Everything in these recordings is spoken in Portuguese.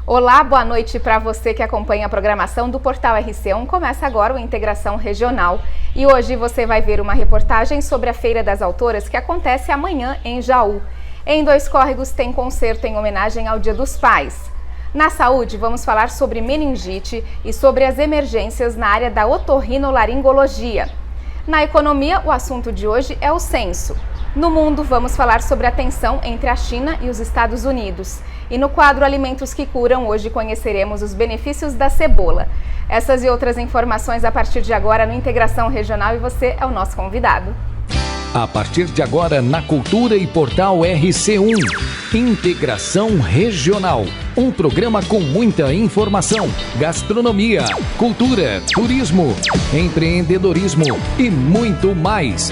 Olá, boa noite para você que acompanha a programação do Portal RC1. Começa agora o Integração Regional e hoje você vai ver uma reportagem sobre a Feira das Autoras que acontece amanhã em Jaú. Em Dois Córregos tem concerto em homenagem ao Dia dos Pais. Na saúde, vamos falar sobre meningite e sobre as emergências na área da otorrinolaringologia. Na economia, o assunto de hoje é o censo. No mundo, vamos falar sobre a tensão entre a China e os Estados Unidos. E no quadro Alimentos que Curam, hoje conheceremos os benefícios da cebola. Essas e outras informações a partir de agora no Integração Regional e você é o nosso convidado. A partir de agora na Cultura e Portal RC1, Integração Regional. Um programa com muita informação, gastronomia, cultura, turismo, empreendedorismo e muito mais.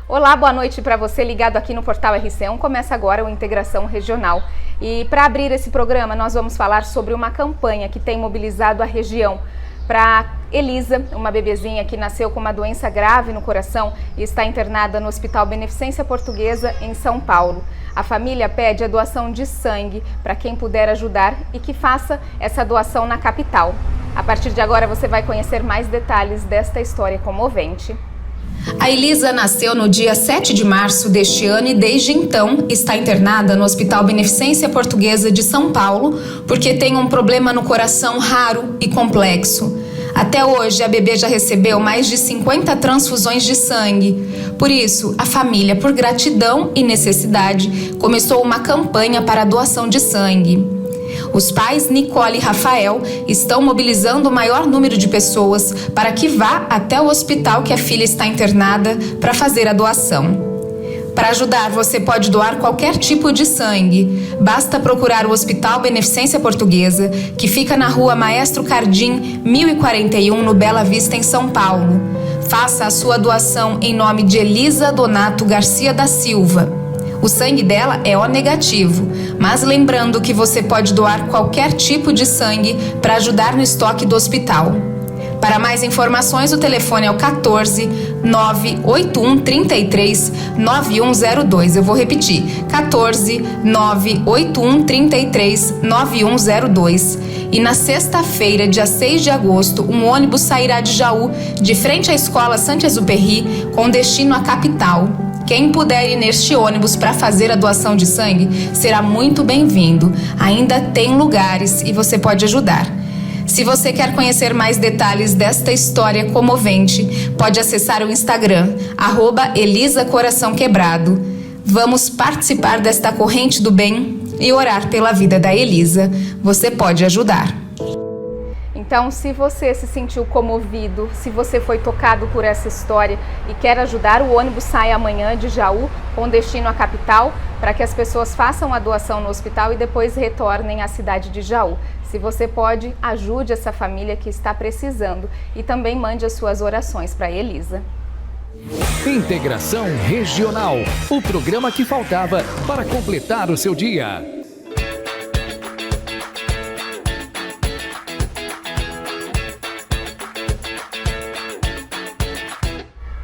Olá, boa noite para você ligado aqui no Portal RC1. Começa agora o Integração Regional. E para abrir esse programa, nós vamos falar sobre uma campanha que tem mobilizado a região para Elisa, uma bebezinha que nasceu com uma doença grave no coração e está internada no Hospital Beneficência Portuguesa, em São Paulo. A família pede a doação de sangue para quem puder ajudar e que faça essa doação na capital. A partir de agora você vai conhecer mais detalhes desta história comovente. A Elisa nasceu no dia 7 de março deste ano e desde então está internada no Hospital Beneficência Portuguesa de São Paulo porque tem um problema no coração raro e complexo. Até hoje, a bebê já recebeu mais de 50 transfusões de sangue. Por isso, a família, por gratidão e necessidade, começou uma campanha para a doação de sangue. Os pais, Nicole e Rafael, estão mobilizando o maior número de pessoas para que vá até o hospital que a filha está internada para fazer a doação. Para ajudar, você pode doar qualquer tipo de sangue. Basta procurar o Hospital Beneficência Portuguesa, que fica na rua Maestro Cardim, 1041, no Bela Vista, em São Paulo. Faça a sua doação em nome de Elisa Donato Garcia da Silva. O sangue dela é O negativo, mas lembrando que você pode doar qualquer tipo de sangue para ajudar no estoque do hospital. Para mais informações, o telefone é o 14 981 33 9102. Eu vou repetir, 14 981 33 9102. E na sexta-feira, dia 6 de agosto, um ônibus sairá de Jaú, de frente à Escola Saint-Exupéry, com destino à capital. Quem puder ir neste ônibus para fazer a doação de sangue será muito bem-vindo. Ainda tem lugares e você pode ajudar. Se você quer conhecer mais detalhes desta história comovente, pode acessar o Instagram, @ElisaCoraçãoQuebrado. Vamos participar desta corrente do bem e orar pela vida da Elisa. Você pode ajudar. Então, se você se sentiu comovido, se você foi tocado por essa história e quer ajudar, o ônibus sai amanhã de Jaú com destino à capital para que as pessoas façam a doação no hospital e depois retornem à cidade de Jaú. Se você pode, ajude essa família que está precisando e também mande as suas orações para Elisa. Integração Regional, o programa que faltava para completar o seu dia.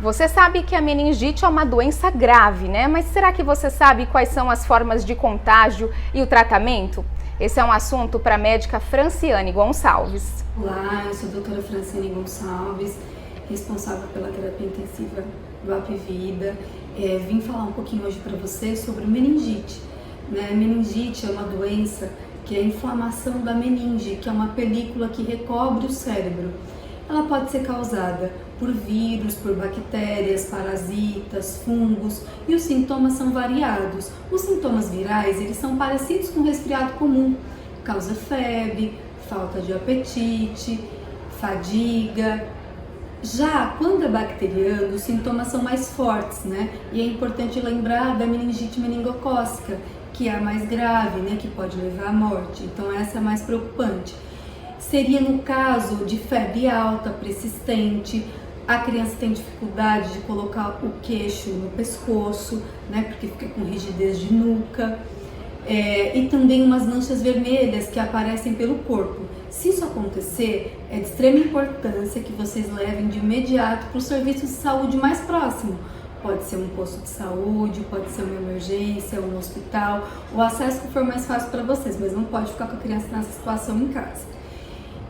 Você sabe que a meningite é uma doença grave, né? Mas será que você sabe quais são as formas de contágio e o tratamento? Esse é um assunto para a médica Franciane Gonçalves. Olá, eu sou a doutora Franciane Gonçalves, responsável pela terapia intensiva do Apvida. Vim falar um pouquinho hoje para você sobre meningite. Meningite é uma doença que é a inflamação da meninge, que é uma película que recobre o cérebro. Ela pode ser causada por vírus, por bactérias, parasitas, fungos e os sintomas são variados. Os sintomas virais, eles são parecidos com o resfriado comum. Causa febre, falta de apetite, fadiga. Já quando é bacteriano, os sintomas são mais fortes, né? E é importante lembrar da meningite meningocócica, que é a mais grave, né? Que pode levar à morte. Então essa é a mais preocupante. Seria no caso de febre alta, persistente, a criança tem dificuldade de colocar o queixo no pescoço, né, porque fica com rigidez de nuca, e também umas manchas vermelhas que aparecem pelo corpo. Se isso acontecer, é de extrema importância que vocês levem de imediato para o serviço de saúde mais próximo, Pode ser um posto de saúde, pode ser uma emergência, um hospital, o acesso que for mais fácil para vocês, mas não pode ficar com a criança nessa situação em casa.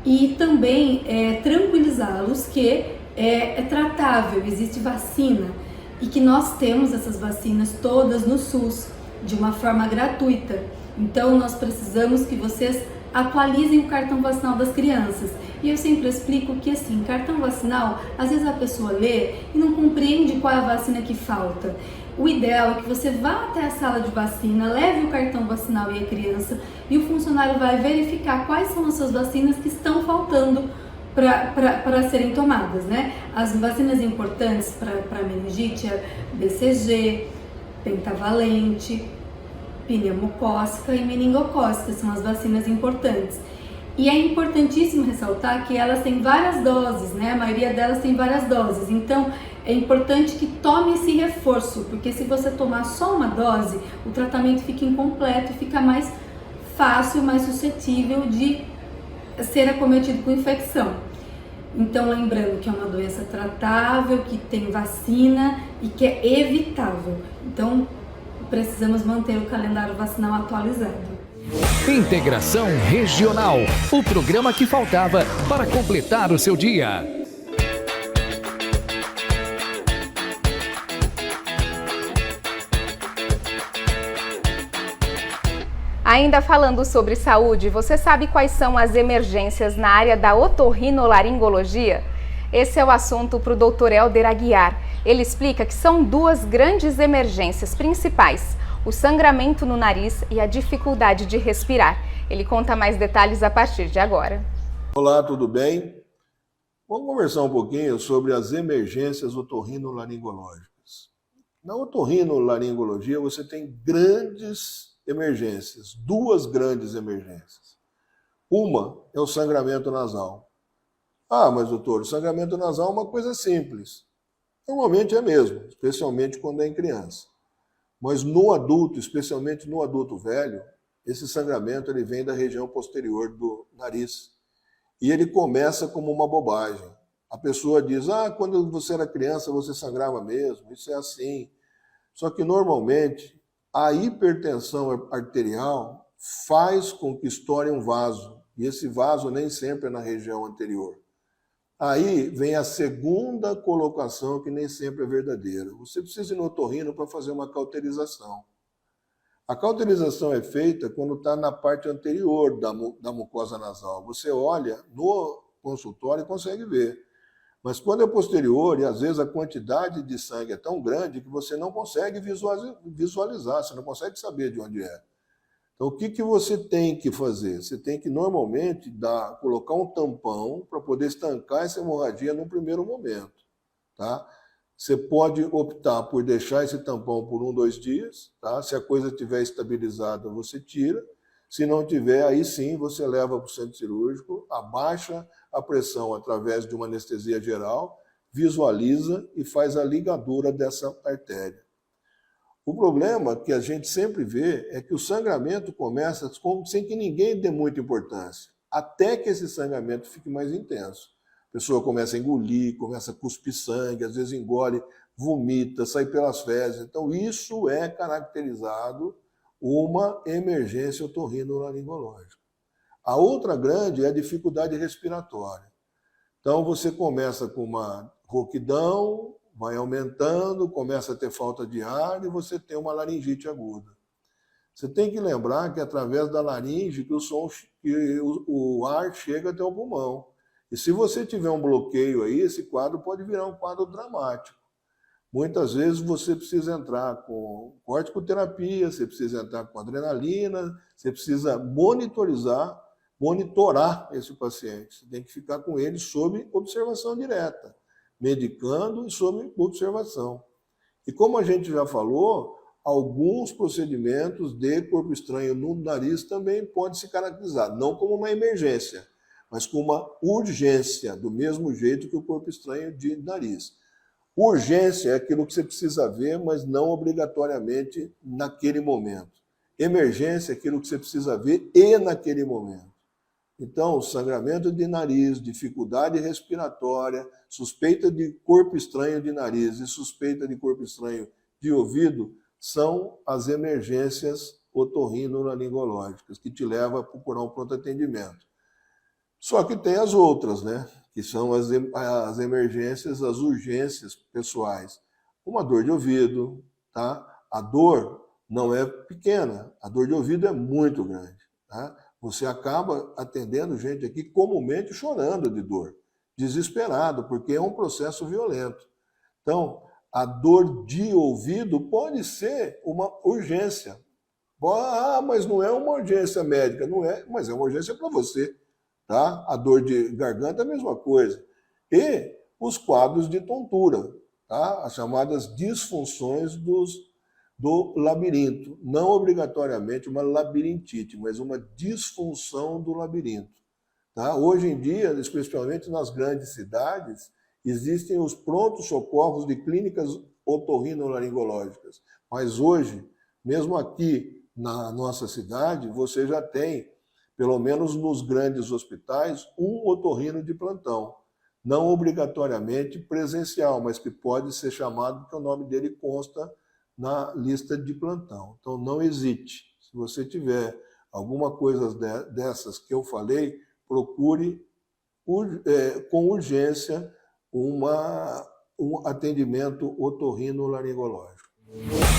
E também tranquilizá-los que é tratável, existe vacina e que nós temos essas vacinas todas no SUS de uma forma gratuita. Então nós precisamos que vocês atualizem o cartão vacinal das crianças. E eu sempre explico que assim, cartão vacinal, às vezes a pessoa lê e não compreende qual é a vacina que falta. O ideal é que você vá até a sala de vacina, leve o cartão vacinal e a criança, e o funcionário vai verificar quais são as suas vacinas que estão faltando para serem tomadas, né? As vacinas importantes para meningite é BCG, pentavalente, pneumocócica e meningocócica, são as vacinas importantes. E é importantíssimo ressaltar que elas têm várias doses, né? A maioria delas tem várias doses, então é importante que tome esse reforço, porque se você tomar só uma dose, o tratamento fica incompleto e fica mais fácil, mais suscetível de ser acometido com infecção. Então, lembrando que é uma doença tratável, que tem vacina e que é evitável. Então, precisamos manter o calendário vacinal atualizado. Integração Regional, o programa que faltava para completar o seu dia. Ainda falando sobre saúde, você sabe quais são as emergências na área da otorrinolaringologia? Esse é o assunto para o Dr. Helder Aguiar. Ele explica que são duas grandes emergências principais: o sangramento no nariz e a dificuldade de respirar. Ele conta mais detalhes a partir de agora. Olá, tudo bem? Vamos conversar um pouquinho sobre as emergências otorrinolaringológicas. Na otorrinolaringologia você tem grandes emergências, duas grandes emergências. Uma é o sangramento nasal. Ah, mas doutor, o sangramento nasal é uma coisa simples. Normalmente é mesmo, especialmente quando é em criança. Mas no adulto, especialmente no adulto velho, esse sangramento ele vem da região posterior do nariz. E ele começa como uma bobagem. A pessoa diz, quando você era criança você sangrava mesmo, isso é assim. Só que normalmente a hipertensão arterial faz com que estoure um vaso. E esse vaso nem sempre é na região anterior. Aí vem a segunda colocação, que nem sempre é verdadeira. Você precisa ir no otorrino para fazer uma cauterização. A cauterização é feita quando está na parte anterior da mucosa nasal. Você olha no consultório e consegue ver. Mas quando é posterior, e às vezes a quantidade de sangue é tão grande que você não consegue visualizar, você não consegue saber de onde é. Então, o que você tem que fazer? Você tem que, normalmente, colocar um tampão para poder estancar essa hemorragia no primeiro momento. Tá? Você pode optar por deixar esse tampão por 1, 2 dias. Tá? Se a coisa estiver estabilizada, você tira. Se não tiver, aí sim você leva para o centro cirúrgico, abaixa a pressão através de uma anestesia geral, visualiza e faz a ligadura dessa artéria. O problema que a gente sempre vê é que o sangramento começa sem que ninguém dê muita importância, até que esse sangramento fique mais intenso. A pessoa começa a engolir, começa a cuspir sangue, às vezes engole, vomita, sai pelas fezes. Então isso é caracterizado uma emergência otorrinolaringológica. A outra grande é a dificuldade respiratória. Então você começa com uma rouquidão, vai aumentando, começa a ter falta de ar e você tem uma laringite aguda. Você tem que lembrar que é através da laringe que o ar chega até o pulmão. E se você tiver um bloqueio aí, esse quadro pode virar um quadro dramático. Muitas vezes você precisa entrar com corticoterapia, você precisa entrar com adrenalina, você precisa monitorar esse paciente. Você tem que ficar com ele sob observação direta, medicando e sob observação. E como a gente já falou, alguns procedimentos de corpo estranho no nariz também podem se caracterizar, não como uma emergência, mas como uma urgência, do mesmo jeito que o corpo estranho de nariz. Urgência é aquilo que você precisa ver, mas não obrigatoriamente naquele momento. Emergência é aquilo que você precisa ver e naquele momento. Então, sangramento de nariz, dificuldade respiratória, suspeita de corpo estranho de nariz e suspeita de corpo estranho de ouvido são as emergências otorrinolaringológicas, que te levam a procurar um pronto atendimento. Só que tem as outras, né? Que são as emergências, as urgências pessoais. Uma dor de ouvido, tá? A dor não é pequena, a dor de ouvido é muito grande, tá? Você acaba atendendo gente aqui comumente chorando de dor, desesperado, porque é um processo violento. Então, a dor de ouvido pode ser uma urgência. Ah, mas não é uma urgência médica. Não é, mas é uma urgência para você. Tá? A dor de garganta é a mesma coisa. E os quadros de tontura, tá? As chamadas disfunções do labirinto. Não obrigatoriamente uma labirintite, mas uma disfunção do labirinto. Tá? Hoje em dia, especialmente nas grandes cidades, existem os prontos socorros de clínicas otorrinolaringológicas. Mas hoje, mesmo aqui na nossa cidade, você já tem, pelo menos nos grandes hospitais, um otorrino de plantão. Não obrigatoriamente presencial, mas que pode ser chamado, porque o nome dele consta na lista de plantão. Então, não hesite. Se você tiver alguma coisa dessas que eu falei, procure com urgência um atendimento otorrinolaringológico.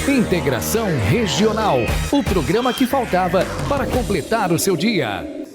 Integração Regional, o programa que faltava para completar o seu dia.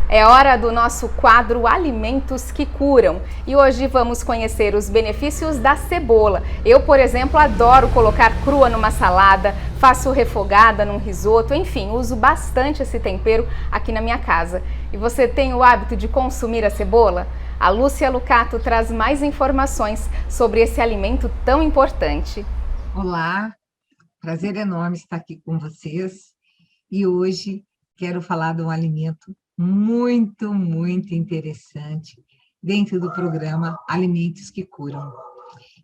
É hora do nosso quadro Alimentos que Curam. E hoje vamos conhecer os benefícios da cebola. Eu, por exemplo, adoro colocar crua numa salada, faço refogada num risoto, enfim, uso bastante esse tempero aqui na minha casa. E você tem o hábito de consumir a cebola? A Lúcia Lucato traz mais informações sobre esse alimento tão importante. Olá, prazer enorme estar aqui com vocês. E hoje quero falar de um alimento muito interessante dentro do programa Alimentos que Curam.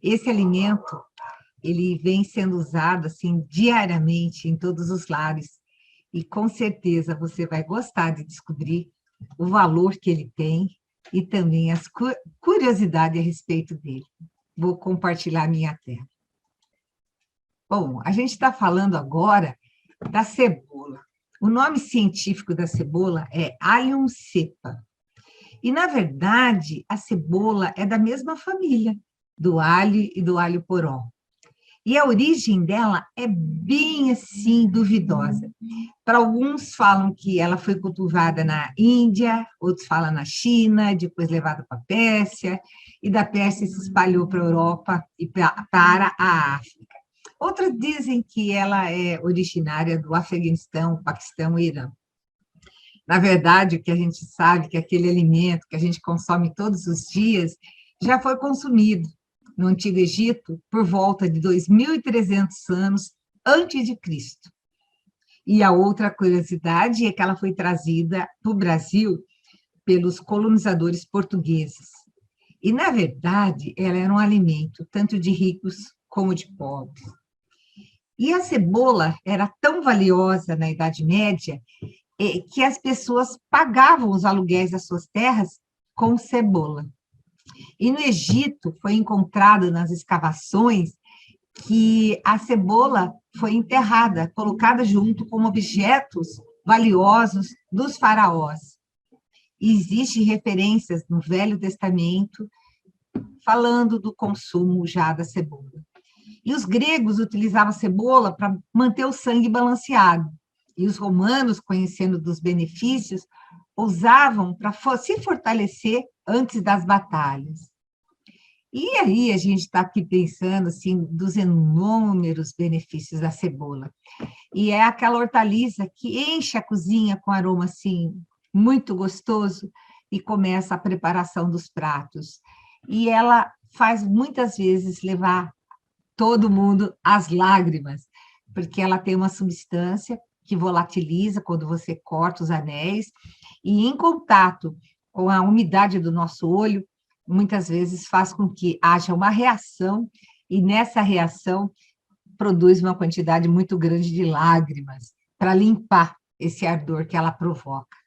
Esse alimento, ele vem sendo usado assim diariamente em todos os lares e com certeza você vai gostar de descobrir o valor que ele tem e também as curiosidades a respeito dele. Vou compartilhar minha tela. Bom, a gente está falando agora da cebola. O nome científico da cebola é Allium cepa. E, na verdade, a cebola é da mesma família, do alho e do alho poró. E a origem dela é bem, assim, duvidosa. Para alguns falam que ela foi cultivada na Índia, outros falam na China, depois levada para a Pérsia, e da Pérsia se espalhou para a Europa e para a África. Outros dizem que ela é originária do Afeganistão, Paquistão e Irã. Na verdade, o que a gente sabe é que aquele alimento que a gente consome todos os dias já foi consumido no Antigo Egito por volta de 2.300 anos antes de Cristo. E a outra curiosidade é que ela foi trazida para o Brasil pelos colonizadores portugueses. E, na verdade, ela era um alimento tanto de ricos como de pobres. E a cebola era tão valiosa na Idade Média que as pessoas pagavam os aluguéis das suas terras com cebola. E no Egito foi encontrado nas escavações que a cebola foi enterrada, colocada junto com objetos valiosos dos faraós. E existem referências no Velho Testamento falando do consumo já da cebola. E os gregos utilizavam a cebola para manter o sangue balanceado. E os romanos, conhecendo dos benefícios, usavam para se fortalecer antes das batalhas. E aí a gente está aqui pensando assim, dos inúmeros benefícios da cebola. E é aquela hortaliça que enche a cozinha com aroma assim, muito gostoso e começa a preparação dos pratos. E ela faz muitas vezes levar todo mundo às lágrimas, porque ela tem uma substância que volatiliza quando você corta os anéis, e em contato com a umidade do nosso olho, muitas vezes faz com que haja uma reação e nessa reação produz uma quantidade muito grande de lágrimas para limpar esse ardor que ela provoca.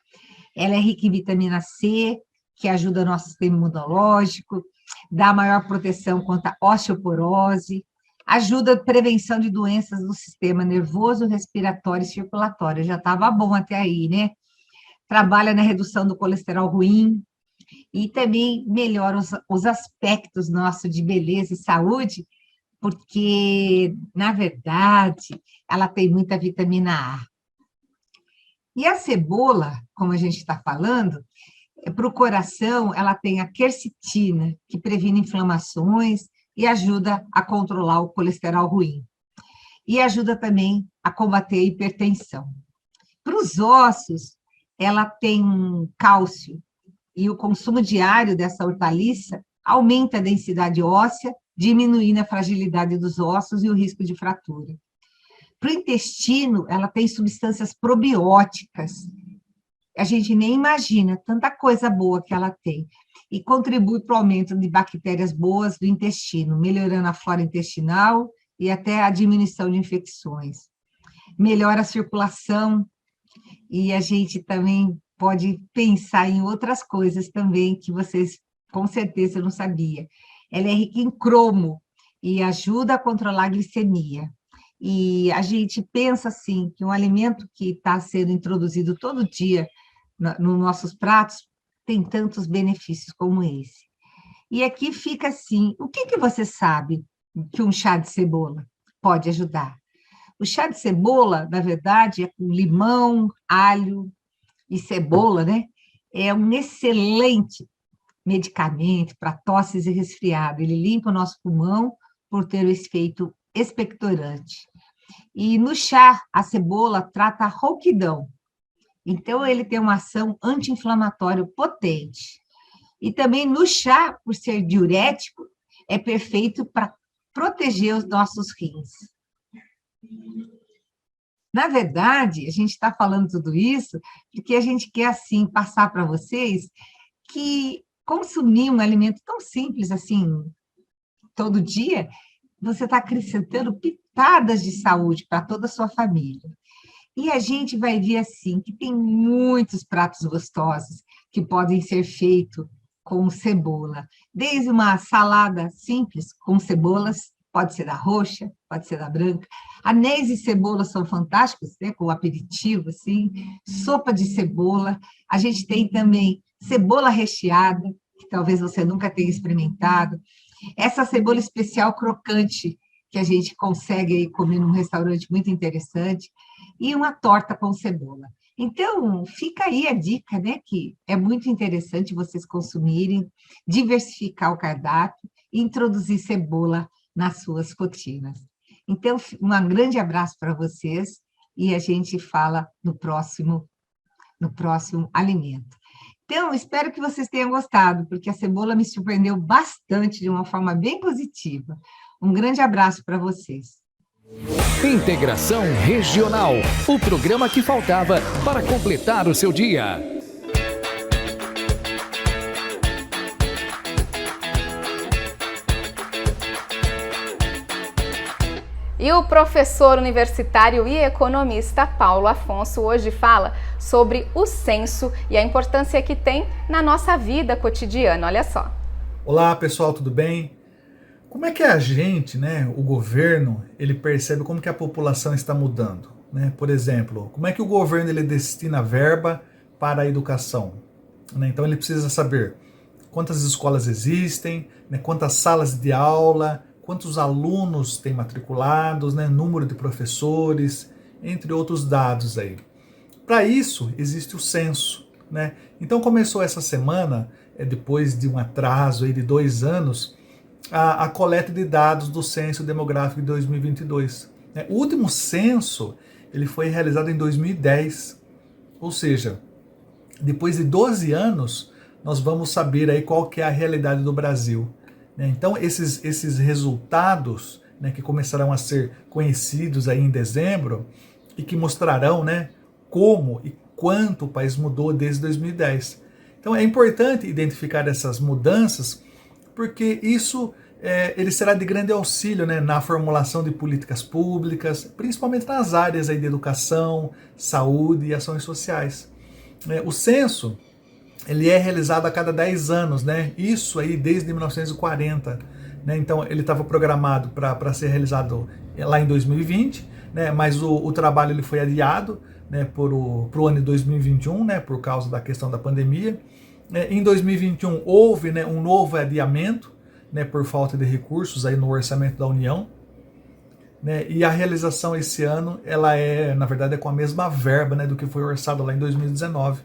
Ela é rica em vitamina C, que ajuda o nosso sistema imunológico, dá maior proteção contra a osteoporose, ajuda a prevenção de doenças do sistema nervoso, respiratório e circulatório. Já estava bom até aí, né? Trabalha na redução do colesterol ruim e também melhora os aspectos nossos de beleza e saúde, porque, na verdade, ela tem muita vitamina A. E a cebola, como a gente está falando, para o coração, ela tem a quercetina, que previne inflamações e ajuda a controlar o colesterol ruim. E ajuda também a combater a hipertensão. Para os ossos, ela tem cálcio, e o consumo diário dessa hortaliça aumenta a densidade óssea, diminuindo a fragilidade dos ossos e o risco de fratura. Para o intestino, ela tem substâncias probióticas. A gente nem imagina tanta coisa boa que ela tem. E contribui para o aumento de bactérias boas do intestino, melhorando a flora intestinal e até a diminuição de infecções. Melhora a circulação e a gente também pode pensar em outras coisas também que vocês com certeza não sabiam. Ela é rica em cromo e ajuda a controlar a glicemia. E a gente pensa assim, que um alimento que está sendo introduzido todo dia nos nossos pratos tem tantos benefícios como esse. E aqui fica assim, o que você sabe que um chá de cebola pode ajudar? O chá de cebola, na verdade, é com limão, alho e cebola, né? É um excelente medicamento para tosses e resfriado. Ele limpa o nosso pulmão por ter o efeito expectorante. E no chá, a cebola trata a rouquidão. Então, ele tem uma ação anti-inflamatória potente. E também no chá, por ser diurético, é perfeito para proteger os nossos rins. Na verdade, a gente está falando tudo isso porque a gente quer, assim, passar para vocês que consumir um alimento tão simples assim, todo dia, você está acrescentando pitadas de saúde para toda a sua família. E a gente vai ver, assim, que tem muitos pratos gostosos que podem ser feitos com cebola. Desde uma salada simples com cebolas, pode ser da roxa, pode ser da branca. Anéis de cebola são fantásticos, né, com aperitivo, assim. Sopa de cebola. A gente tem também cebola recheada, que talvez você nunca tenha experimentado. Essa cebola especial crocante, que a gente consegue aí comer num restaurante muito interessante, e uma torta com cebola. Então, fica aí a dica, né, que é muito interessante vocês consumirem, diversificar o cardápio e introduzir cebola nas suas rotinas. Então, um grande abraço para vocês e a gente fala no próximo alimento. Então, espero que vocês tenham gostado, porque a cebola me surpreendeu bastante de uma forma bem positiva. Um grande abraço para vocês. Integração Regional, o programa que faltava para completar o seu dia. E o professor universitário e economista Paulo Afonso hoje fala sobre o censo e a importância que tem na nossa vida cotidiana. Olha só. Olá, pessoal, tudo bem? Como é que a gente, né, o governo, ele percebe como que a população está mudando? Né? Por exemplo, como é que o governo ele destina verba para a educação? Né? Então ele precisa saber quantas escolas existem, né, quantas salas de aula, quantos alunos tem matriculados, né, número de professores, entre outros dados aí. Para isso, existe o censo. Né? Então começou essa semana, depois de um atraso aí de 2 anos, a coleta de dados do Censo Demográfico de 2022. O último censo ele foi realizado em 2010, ou seja, depois de 12 anos, nós vamos saber aí qual que é a realidade do Brasil. Então, esses resultados, né, que começarão a ser conhecidos aí em dezembro e que mostrarão, né, como e quanto o país mudou desde 2010. Então, é importante identificar essas mudanças porque isso ele será de grande auxílio, né, na formulação de políticas públicas, principalmente nas áreas aí de educação, saúde e ações sociais. O censo, ele é realizado a cada 10 anos, né? Isso aí desde 1940. Né? Então ele estava programado para ser realizado lá em 2020, né? Mas o trabalho ele foi adiado, né, para o ano de 2021, né, por causa da questão da pandemia. Em 2021 houve, né, um novo adiamento, né, por falta de recursos aí no orçamento da União. Né, e a realização esse ano, ela na verdade, com a mesma verba, né, do que foi orçado lá em 2019.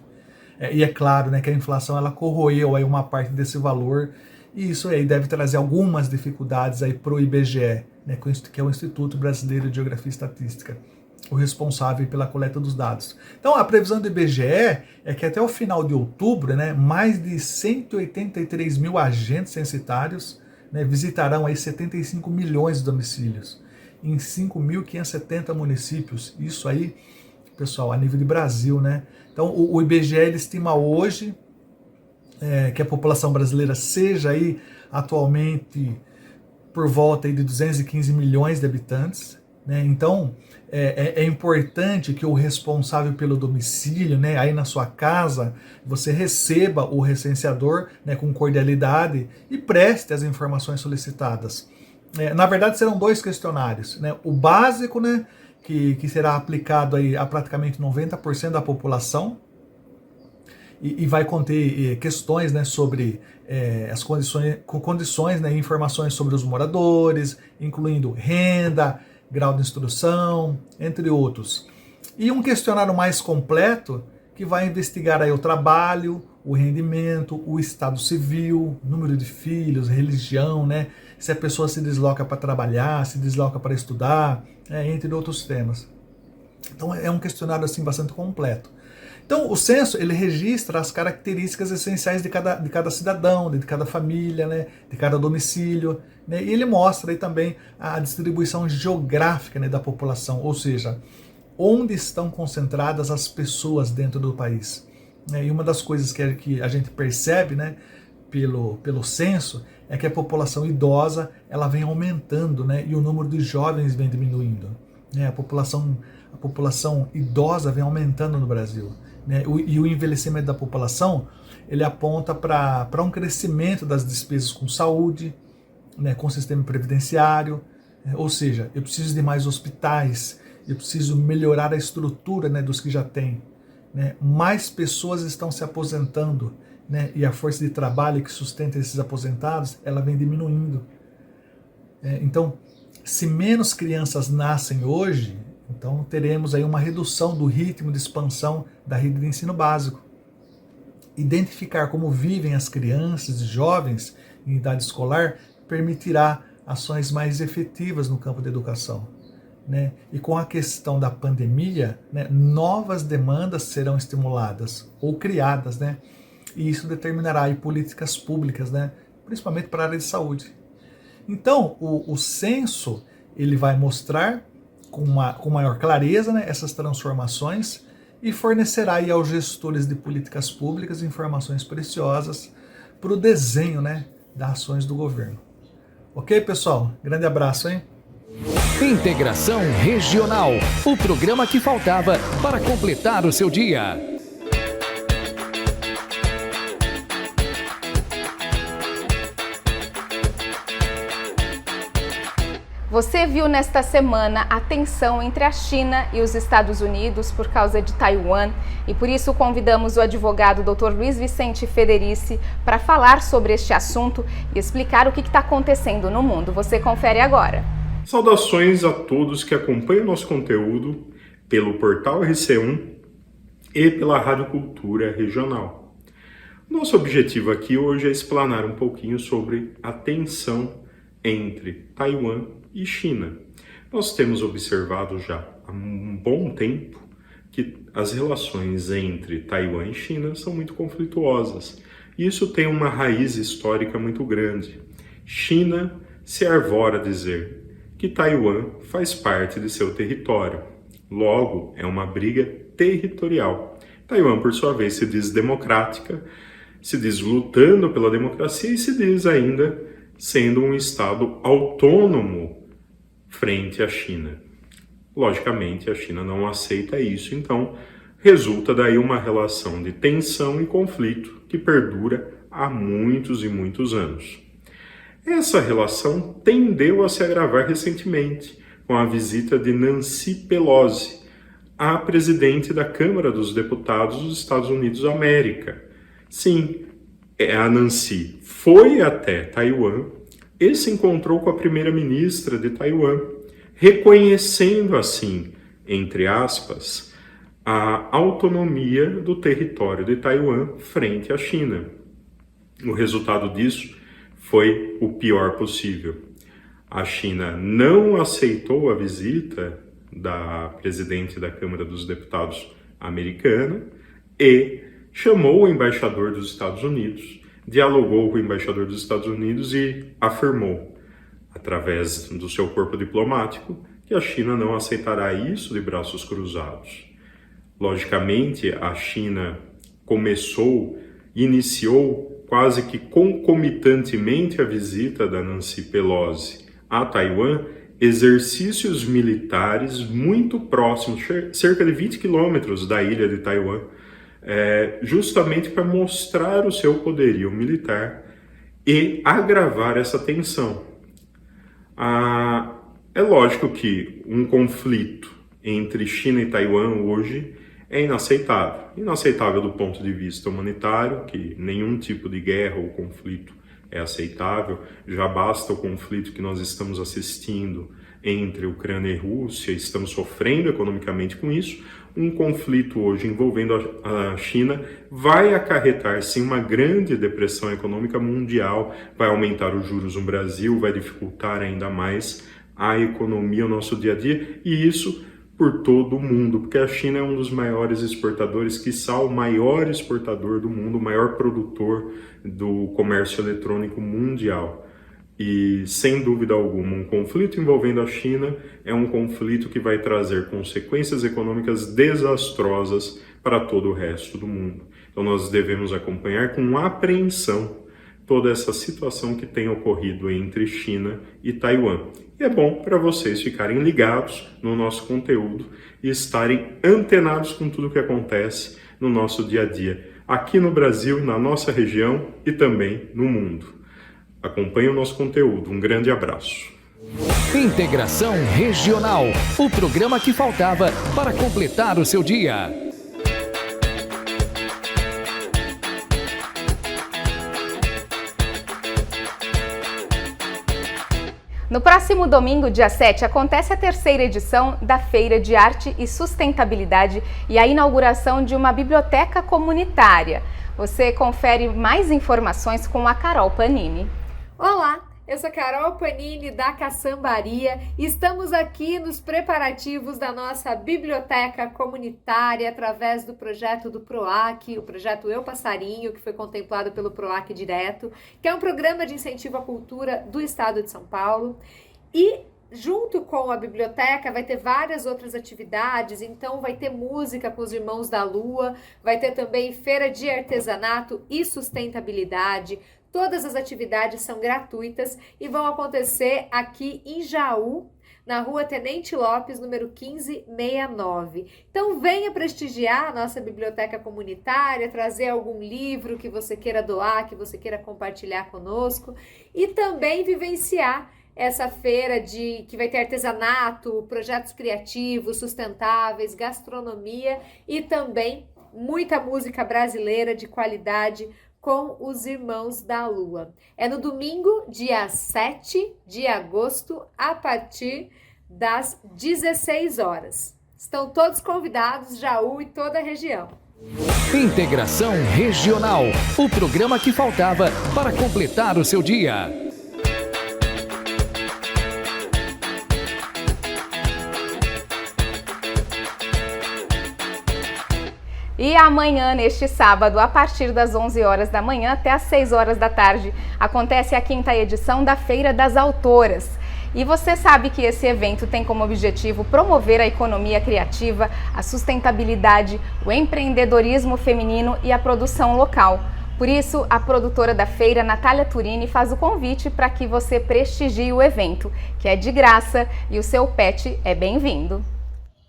E é claro, né, que a inflação ela corroeu aí uma parte desse valor, e isso aí deve trazer algumas dificuldades aí para o IBGE, né, que é o Instituto Brasileiro de Geografia e Estatística, o responsável pela coleta dos dados. Então a previsão do IBGE é que até o final de outubro, né, mais de 183 mil agentes censitários, né, visitarão aí 75 milhões de domicílios em 5.570 municípios. Isso aí, pessoal, a nível de Brasil, né? Então o IBGE ele estima hoje que a população brasileira seja aí atualmente por volta aí de 215 milhões de habitantes, né? Então é importante que o responsável pelo domicílio, né, aí na sua casa, você receba o recenseador, né, com cordialidade e preste as informações solicitadas. Na verdade serão 2 questionários, né? O básico, né, que será aplicado aí a praticamente 90% da população e vai conter questões, né, sobre as condições, né, informações sobre os moradores, incluindo renda, grau de instrução, entre outros. E um questionário mais completo que vai investigar aí o trabalho, o rendimento, o estado civil, número de filhos, religião, né, se a pessoa se desloca para trabalhar, se desloca para estudar, entre outros temas. Então é um questionário assim bastante completo. Então o censo ele registra as características essenciais de cada cidadão, de cada família, né, de cada domicílio, né, e ele mostra aí também a distribuição geográfica, né, da população, ou seja, onde estão concentradas as pessoas dentro do país. E uma das coisas que a gente percebe, né, pelo censo é que a população idosa ela vem aumentando, né, e o número de jovens vem diminuindo. A população idosa vem aumentando no Brasil. Né, e o envelhecimento da população ele aponta para um crescimento das despesas com saúde, né, com o sistema previdenciário, ou seja, eu preciso de mais hospitais, eu preciso melhorar a estrutura, né, dos que já tem. Né, mais pessoas estão se aposentando, né, e a força de trabalho que sustenta esses aposentados, ela vem diminuindo. Então, se menos crianças nascem hoje, então teremos aí uma redução do ritmo de expansão da rede de ensino básico. Identificar como vivem as crianças e jovens em idade escolar permitirá ações mais efetivas no campo da educação. Né? E com a questão da pandemia, né, novas demandas serão estimuladas ou criadas, né? E isso determinará aí políticas públicas, né, principalmente para a área de saúde. Então, o censo ele vai mostrar com maior clareza, né, essas transformações e fornecerá aí aos gestores de políticas públicas informações preciosas para o desenho, né, das ações do governo. Ok, pessoal? Grande abraço, hein? Integração Regional, o programa que faltava para completar o seu dia. Você viu nesta semana a tensão entre a China e os Estados Unidos por causa de Taiwan e por isso convidamos o advogado Dr. Luiz Vicente Federici para falar sobre este assunto e explicar o que está acontecendo no mundo. Você confere agora. Saudações a todos que acompanham nosso conteúdo pelo portal RC1 e pela Rádio Cultura Regional. Nosso objetivo aqui hoje é explanar um pouquinho sobre a tensão entre Taiwan e China. Nós temos observado já há um bom tempo que as relações entre Taiwan e China são muito conflituosas. Isso tem uma raiz histórica muito grande. China se arvora a dizer que Taiwan faz parte de seu território. Logo, é uma briga territorial. Taiwan, por sua vez, se diz democrática, se diz lutando pela democracia e se diz ainda sendo um Estado autônomo frente à China. Logicamente, a China não aceita isso, então resulta daí uma relação de tensão e conflito que perdura há muitos e muitos anos. Essa relação tendeu a se agravar recentemente com a visita de Nancy Pelosi, a presidente da Câmara dos Deputados dos Estados Unidos da América. Sim, a Nancy foi até Taiwan e se encontrou com a primeira-ministra de Taiwan, reconhecendo assim, entre aspas, a autonomia do território de Taiwan frente à China. O resultado disso foi o pior possível. A China não aceitou a visita da presidente da Câmara dos Deputados americana e chamou o embaixador dos Estados Unidos, dialogou com o embaixador dos Estados Unidos e afirmou, através do seu corpo diplomático, que a China não aceitará isso de braços cruzados. Logicamente, a China iniciou quase que concomitantemente a visita da Nancy Pelosi a Taiwan, exercícios militares muito próximos, cerca de 20 quilômetros da ilha de Taiwan, justamente para mostrar o seu poderio militar e agravar essa tensão. É lógico que um conflito entre China e Taiwan hoje é inaceitável. Inaceitável do ponto de vista humanitário, que nenhum tipo de guerra ou conflito é aceitável. Já basta o conflito que nós estamos assistindo entre Ucrânia e Rússia, estamos sofrendo economicamente com isso. Um conflito hoje envolvendo a China vai acarretar, sim, uma grande depressão econômica mundial, vai aumentar os juros no Brasil, vai dificultar ainda mais a economia, o nosso dia a dia, e isso por todo o mundo, porque a China é um dos maiores exportadores, quiçá o maior exportador do mundo, o maior produtor do comércio eletrônico mundial. E, sem dúvida alguma, um conflito envolvendo a China é um conflito que vai trazer consequências econômicas desastrosas para todo o resto do mundo. Então nós devemos acompanhar com apreensão toda essa situação que tem ocorrido entre China e Taiwan. E é bom para vocês ficarem ligados no nosso conteúdo e estarem antenados com tudo o que acontece no nosso dia a dia, aqui no Brasil, na nossa região e também no mundo. Acompanhe o nosso conteúdo. Um grande abraço. Integração Regional, o programa que faltava para completar o seu dia. No próximo domingo, dia 7, acontece a terceira edição da Feira de Arte e Sustentabilidade e a inauguração de uma biblioteca comunitária. Você confere mais informações com a Carol Panini. Olá, eu sou Carol Panini da Caçambaria e estamos aqui nos preparativos da nossa biblioteca comunitária através do projeto do PROAC, o projeto Eu Passarinho, que foi contemplado pelo PROAC Direto, que é um programa de incentivo à cultura do estado de São Paulo. E junto com a biblioteca vai ter várias outras atividades, então vai ter música com os Irmãos da Lua, vai ter também feira de artesanato e sustentabilidade. Todas as atividades são gratuitas e vão acontecer aqui em Jaú, na rua Tenente Lopes, número 1569. Então venha prestigiar a nossa biblioteca comunitária, trazer algum livro que você queira doar, que você queira compartilhar conosco e também vivenciar essa feira que vai ter artesanato, projetos criativos, sustentáveis, gastronomia e também muita música brasileira de qualidade com os Irmãos da Lua. É no domingo, dia 7 de agosto, a partir das 16 horas. Estão todos convidados, Jaú e toda a região. Integração Regional, o programa que faltava para completar o seu dia. E amanhã, neste sábado, a partir das 11 horas da manhã até as 6 horas da tarde, acontece a 5ª edição da Feira das Autoras. E você sabe que esse evento tem como objetivo promover a economia criativa, a sustentabilidade, o empreendedorismo feminino e a produção local. Por isso, a produtora da feira, Natália Turini, faz o convite para que você prestigie o evento, que é de graça e o seu pet é bem-vindo.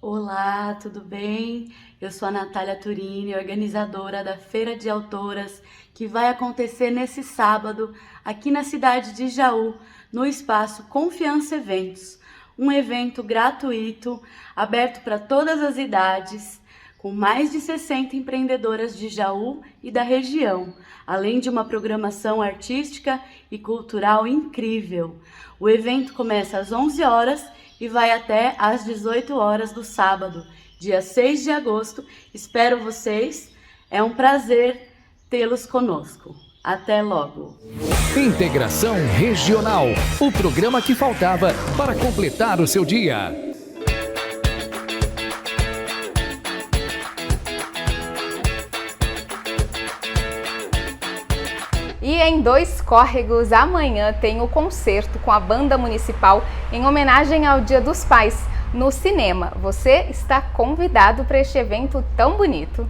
Olá, tudo bem? Eu sou a Natália Turini, organizadora da Feira de Autoras, que vai acontecer nesse sábado, aqui na cidade de Jaú, no espaço Confiança Eventos. Um evento gratuito, aberto para todas as idades, com mais de 60 empreendedoras de Jaú e da região, além de uma programação artística e cultural incrível. O evento começa às 11 horas e vai até às 18 horas do sábado, dia 6 de agosto. Espero vocês, é um prazer tê-los conosco. Até logo! Integração Regional, o programa que faltava para completar o seu dia. E em Dois Córregos, amanhã tem o concerto com a Banda Municipal em homenagem ao Dia dos Pais, no cinema. Você está convidado para este evento tão bonito.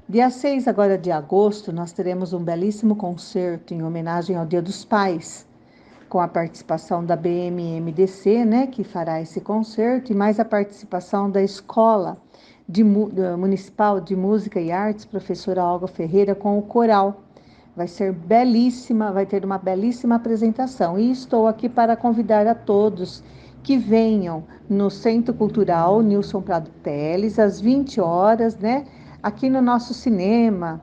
Dia 6 agora de agosto, nós teremos um belíssimo concerto em homenagem ao Dia dos Pais, com a participação da BMMDC, que fará esse concerto, e mais a participação da Escola Municipal de Música e Artes, professora Olga Ferreira, com o coral. Vai ser belíssima, vai ter uma belíssima apresentação. E estou aqui para convidar a todos que venham no Centro Cultural Nilson Prado Teles, às 20 horas, aqui no nosso cinema,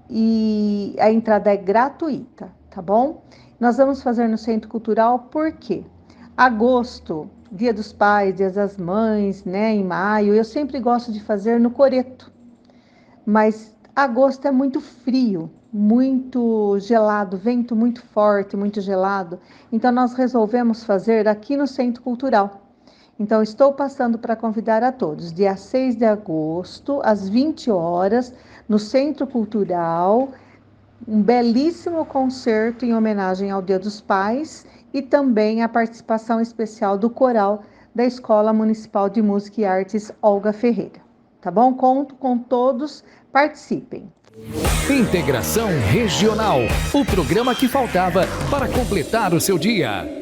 e a entrada é gratuita, tá bom? Nós vamos fazer no Centro Cultural porque agosto, Dia dos Pais, Dia das Mães, em maio, eu sempre gosto de fazer no Coreto, mas agosto é muito frio, muito gelado, vento muito forte, muito gelado, então nós resolvemos fazer aqui no Centro Cultural. Então, estou passando para convidar a todos, dia 6 de agosto, às 20 horas, no Centro Cultural, um belíssimo concerto em homenagem ao Dia dos Pais e também a participação especial do coral da Escola Municipal de Música e Artes Olga Ferreira. Tá bom? Conto com todos, participem. Integração Regional, o programa que faltava para completar o seu dia.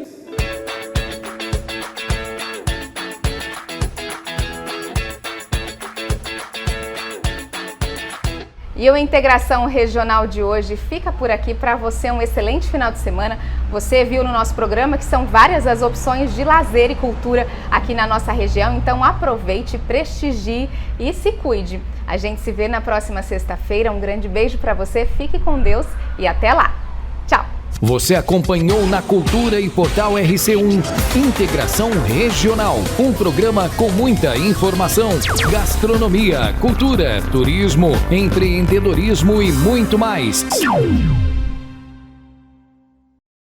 E o Integração Regional de hoje fica por aqui. Para você um excelente final de semana. Você viu no nosso programa que são várias as opções de lazer e cultura aqui na nossa região, então aproveite, prestigie e se cuide. A gente se vê na próxima sexta-feira. Um grande beijo para você, fique com Deus e até lá. Tchau! Você acompanhou na Cultura e Portal RC1 Integração Regional, um programa com muita informação, gastronomia, cultura, turismo, empreendedorismo e muito mais.